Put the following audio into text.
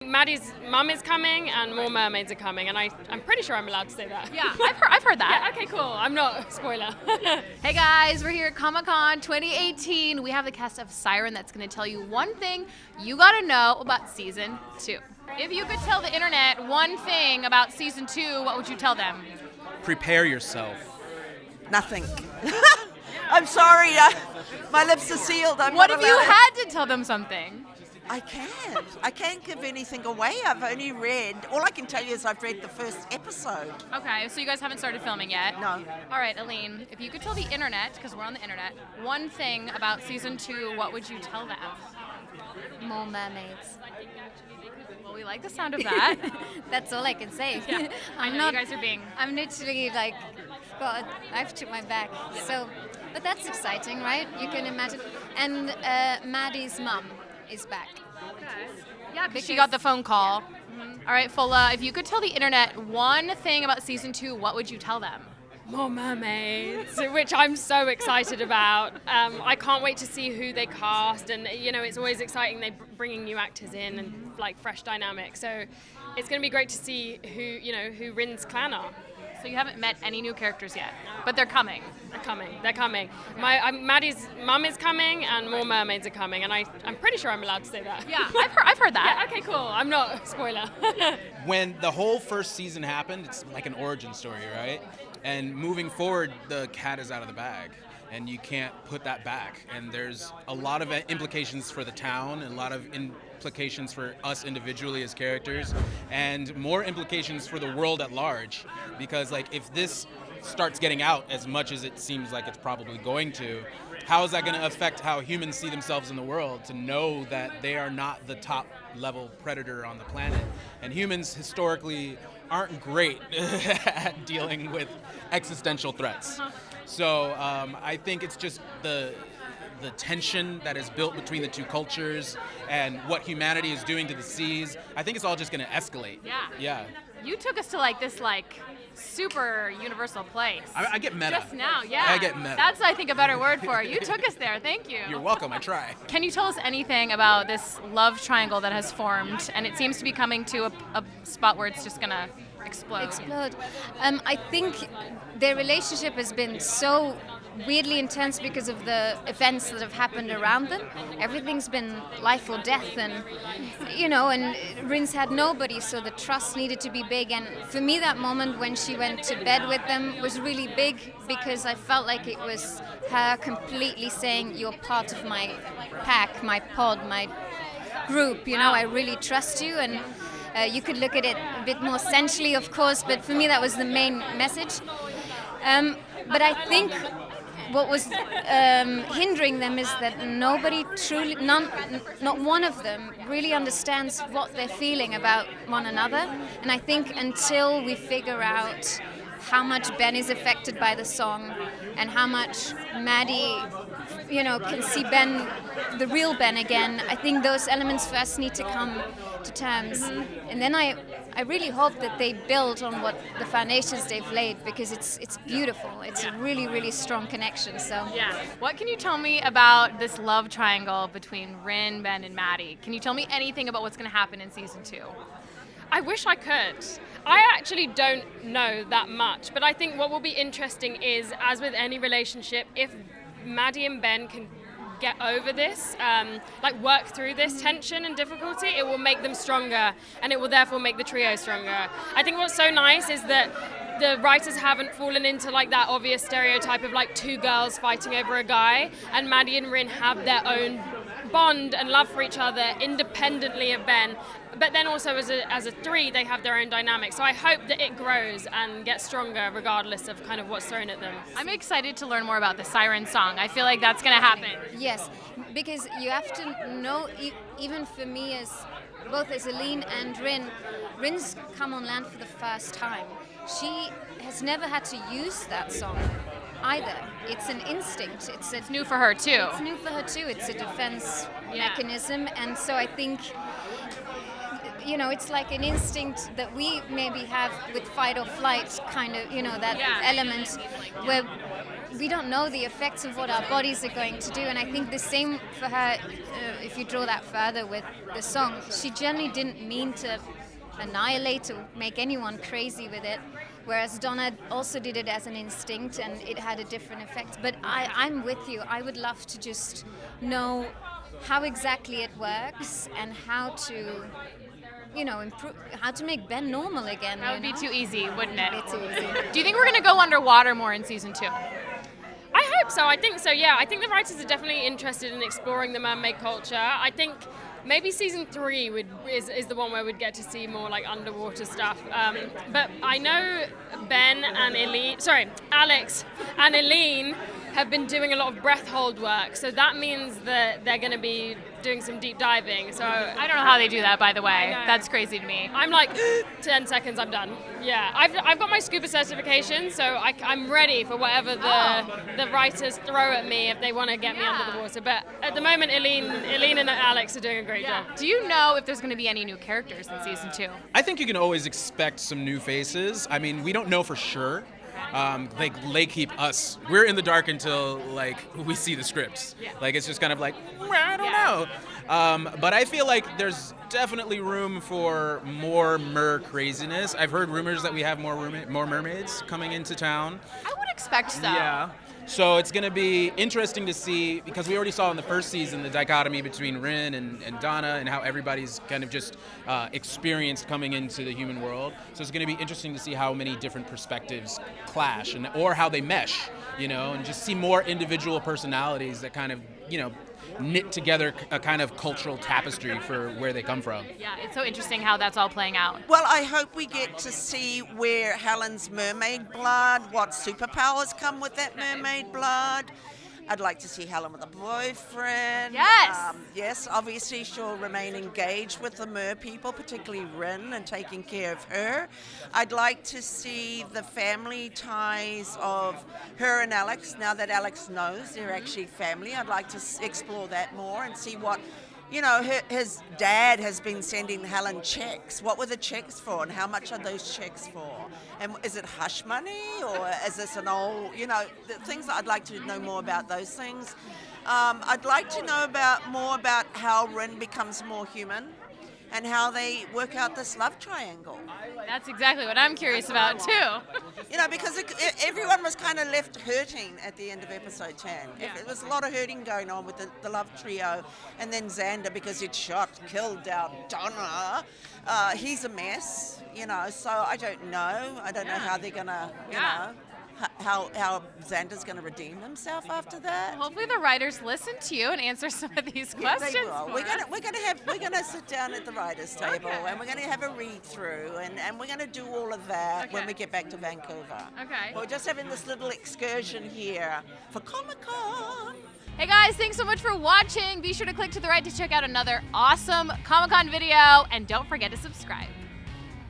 Maddie's mum is coming and more mermaids are coming, and I'm pretty sure I'm allowed to say that. Yeah, I've heard that. Yeah, okay, cool. I'm not spoiler. Hey guys, we're here at Comic-Con 2018. We have the cast of Siren that's going to tell you one thing you got to know about Season 2. If you could tell the internet one thing about Season 2, what would you tell them? Prepare yourself. Nothing. I'm sorry, my lips are sealed. What if you had to tell them something? I can't. I can't give anything away. I've only read. All I can tell you is I've read the first episode. Okay, so you guys haven't started filming yet? No. All right, Eline, if you could tell the internet, because we're on the internet, one thing about Season 2, what would you tell them? More mermaids. Well, we like the sound of that. That's all I can say. Yeah. I know you guys are being... I'm literally like, God, I've took my back. So, but that's exciting, right? You can imagine. And Maddie's mum is back. Okay. Yeah, because she got the phone call. Mm-hmm. All right, Fola, if you could tell the internet one thing about Season 2, what would you tell them? More mermaids, which I'm so excited about. I can't wait to see who they cast, and it's always exciting. They bringing new actors in and like fresh dynamics. So it's going to be great to see who Rin's clan are. So you haven't met any new characters yet, but they're coming. They're coming. Maddie's mum is coming and more mermaids are coming, and I'm pretty sure I'm allowed to say that. Yeah, I've heard that. Yeah, okay, cool. I'm not spoiler. When the whole first season happened, it's like an origin story, right? And moving forward, the cat is out of the bag, and you can't put that back. And there's a lot of implications for the town, and a lot of implications for us individually as characters, and more implications for the world at large. Because if this starts getting out as much as it seems like it's probably going to, how is that going to affect how humans see themselves in the world, to know that they are not the top level predator on the planet? And humans historically aren't great at dealing with existential threats. So I think it's just the tension that is built between the two cultures and what humanity is doing to the seas. I think it's all just going to escalate. Yeah. You took us to this super universal place. I get meta. Just now, yeah. I get meta. That's, I think, a better word for it. You took us there. Thank you. You're welcome. I try. Can you tell us anything about this love triangle that has formed, and it seems to be coming to a spot where it's just going to explode? I think their relationship has been so weirdly intense because of the events that have happened around them. Everything's been life or death, and Rin's had nobody, so the trust needed to be big. And for me, that moment when she went to bed with them was really big, because I felt like it was her completely saying, you're part of my pack, my pod, my group, I really trust you. And you could look at it a bit more sensually, of course, but for me that was the main message. But I think what was hindering them is that nobody truly, not one of them really understands what they're feeling about one another. And I think until we figure out how much Ben is affected by the song and how much Maddie, can see Ben, the real Ben again, I think those elements first need to come to terms. Mm-hmm. And then I really hope that they build on what the foundations they've laid, because it's beautiful. It's a really, really strong connection. So yeah. What can you tell me about this love triangle between Rin, Ben, and Maddie? Can you tell me anything about what's going to happen in Season 2? I wish I could. I actually don't know that much, but I think what will be interesting is, as with any relationship, if Maddie and Ben can get over this, work through this tension and difficulty, it will make them stronger, and it will therefore make the trio stronger. I think what's so nice is that the writers haven't fallen into that obvious stereotype of two girls fighting over a guy, and Maddie and Rin have their own bond and love for each other independently of Ben, but then also as a three they have their own dynamic. So I hope that it grows and gets stronger regardless of kind of what's thrown at them. I'm excited to learn more about the Siren song. I feel like that's going to happen. Yes, because you have to know, even for me as both as Eline and Rin's come on land for the first time. She has never had to use that song either. It's an instinct. It's new for her too. It's new for her too. It's a defense mechanism, and so I think it's like an instinct that we maybe have with fight or flight kind of, that element where we don't know the effects of what our bodies are going to do. And I think the same for her, if you draw that further with the song, she generally didn't mean to annihilate or make anyone crazy with it. Whereas Donna also did it as an instinct and it had a different effect. But I'm with you. I would love to just know how exactly it works and how to, improve, how to make Ben normal again. That would be too easy, wouldn't it? It's too easy. Do you think we're going to go underwater more in season 2? I hope so. I think so, yeah. I think the writers are definitely interested in exploring the mermaid culture. I think maybe season 3 is the one where we'd get to see more like underwater stuff. But I know Alex and Eline have been doing a lot of breath hold work, so that means that they're going to be doing some deep diving. So I don't know how they do that, by the way. That's crazy to me. I'm like 10 seconds, I'm done. Yeah, I've got my scuba certification, so I'm ready for whatever the writers throw at me if they want to get me under the water. But at the moment, Eline and Alex are doing a great job. Do you know if there's going to be any new characters in season 2? I think you can always expect some new faces. I mean, we don't know for sure. They keep us. We're in the dark until like we see the scripts. Yeah. Like it's just kind of like I don't know. But I feel like there's definitely room for more craziness. I've heard rumors that we have more mermaids coming into town. I would expect so. Yeah. So it's going to be interesting to see, because we already saw in the first season the dichotomy between Rin and Donna and how everybody's kind of just experienced coming into the human world. So it's going to be interesting to see how many different perspectives clash or how they mesh, and just see more individual personalities that kind of, knit together a kind of cultural tapestry for where they come from. Yeah, it's so interesting how that's all playing out. Well, I hope we get to see where Helen's mermaid blood, what superpowers come with that mermaid blood. I'd like to see Helen with a boyfriend. Yes! Yes, obviously she'll remain engaged with the mer people, particularly Rin, and taking care of her. I'd like to see the family ties of her and Alex, now that Alex knows they're actually family. I'd like to explore that more and see what, his dad has been sending Helen checks. What were the checks for and how much are those checks for? And is it hush money or is this an old, the things that I'd like to know more about those things. I'd like to know more about how Rin becomes more human and how they work out this love triangle. That's exactly what I'm curious about too. Because everyone was kind of left hurting at the end of episode 10. Yeah. There was a lot of hurting going on with the love trio, and then Xander, because he'd killed our Donna. He's a mess, so I don't know. I don't know how they're gonna, how Xander's going to redeem himself after that. Hopefully the writers listen to you and answer some of these questions. They will. We're gonna sit down at the writers' table and we're gonna have a read through and we're gonna do all of that when we get back to Vancouver. Okay. We're just having this little excursion here for Comic-Con. Hey guys, thanks so much for watching. Be sure to click to the right to check out another awesome Comic-Con video and don't forget to subscribe.